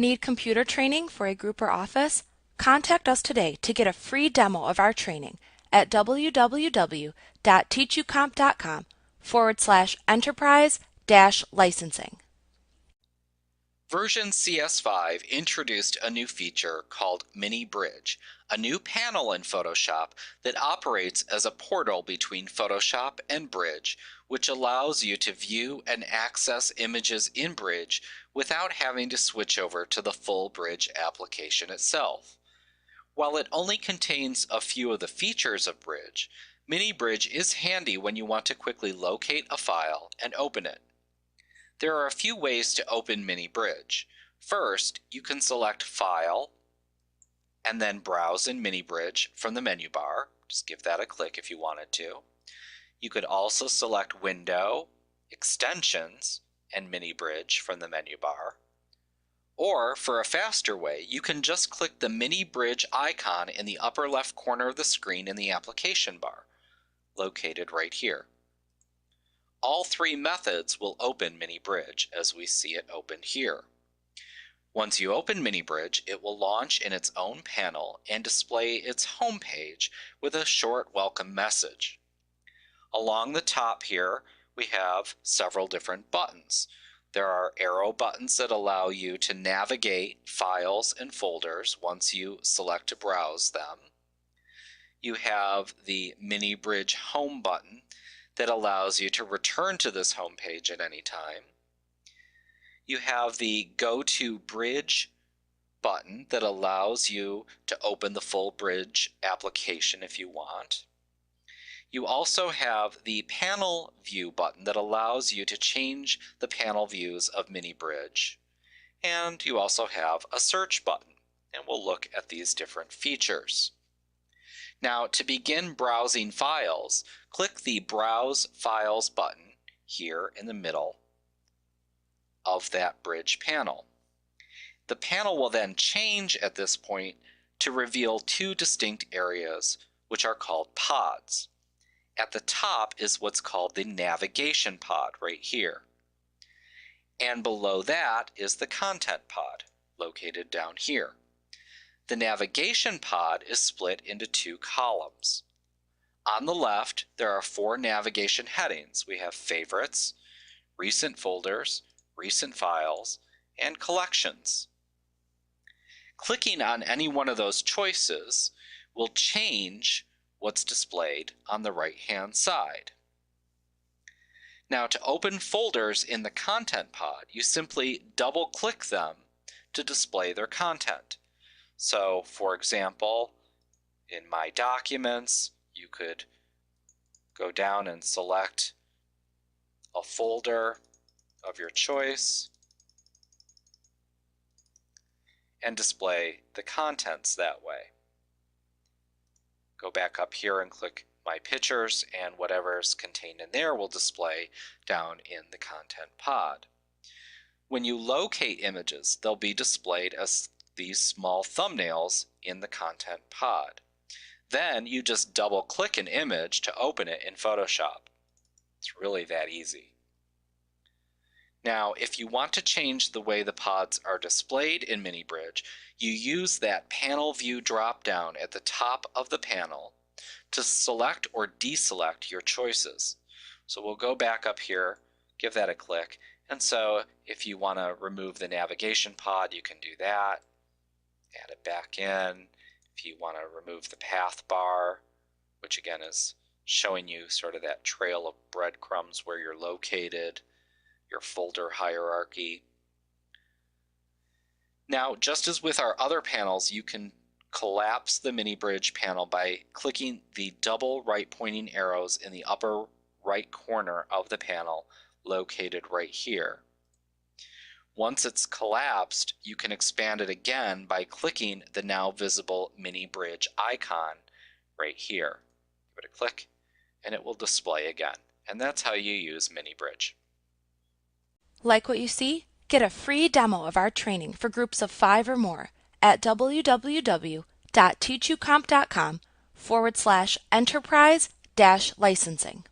Need computer training for a group or office? Contact us today to get a free demo of our training at www.teachucomp.com/enterprise-licensing. Version CS5 introduced a new feature called Mini Bridge, a new panel in Photoshop that operates as a portal between Photoshop and Bridge, which allows you to view and access images in Bridge without having to switch over to the full Bridge application itself. While it only contains a few of the features of Bridge, Mini Bridge is handy when you want to quickly locate a file and open it. There are a few ways to open Mini Bridge. First, you can select File and then Browse in Mini Bridge from the menu bar. Just give that a click if you wanted to. You could also select Window, Extensions, and Mini Bridge from the menu bar. Or, for a faster way, you can just click the Mini Bridge icon in the upper left corner of the screen in the application bar, located right here. All three methods will open Mini Bridge as we see it opened here. Once you open Mini Bridge, it will launch in its own panel and display its home page with a short welcome message. Along the top here, we have several different buttons. There are arrow buttons that allow you to navigate files and folders once you select to browse them. You have the Mini Bridge Home button that allows you to return to this home page at any time. You have the Go to Bridge button that allows you to open the full Bridge application if you want. You also have the Panel View button that allows you to change the panel views of Mini Bridge. And you also have a Search button, and we'll look at these different features. Now, to begin browsing files, click the Browse Files button here in the middle of that Bridge panel. The panel will then change at this point to reveal two distinct areas, which are called pods. At the top is what's called the Navigation pod right here. And below that is the Content pod, located down here. The Navigation pod is split into two columns. On the left, there are four navigation headings. We have Favorites, Recent Folders, Recent Files, and Collections. Clicking on any one of those choices will change what's displayed on the right-hand side. Now, to open folders in the Content pod, you simply double-click them to display their content. So, for example, in My Documents, you could go down and select a folder of your choice and display the contents that way. Go back up here and click My Pictures, and whatever's contained in there will display down in the Content pod. When you locate images, they'll be displayed as these small thumbnails in the Content pod. Then you just double click an image to open it in Photoshop. It's really that easy. Now, if you want to change the way the pods are displayed in Mini Bridge, you use that Panel View drop-down at the top of the panel to select or deselect your choices. So we'll go back up here, give that a click, and so if you want to remove the navigation pod, you can do that. Add it back in. If you want to remove the path bar, which again is showing you sort of that trail of breadcrumbs where you're located, your folder hierarchy. Now, just as with our other panels, you can collapse the Mini Bridge panel by clicking the double right pointing arrows in the upper right corner of the panel, located right here. Once it's collapsed, you can expand it again by clicking the now visible Mini Bridge icon right here. Give it a click and it will display again. And that's how you use Mini Bridge. Like what you see? Get a free demo of our training for groups of 5 or more at www.teachucomp.com/enterprise-licensing.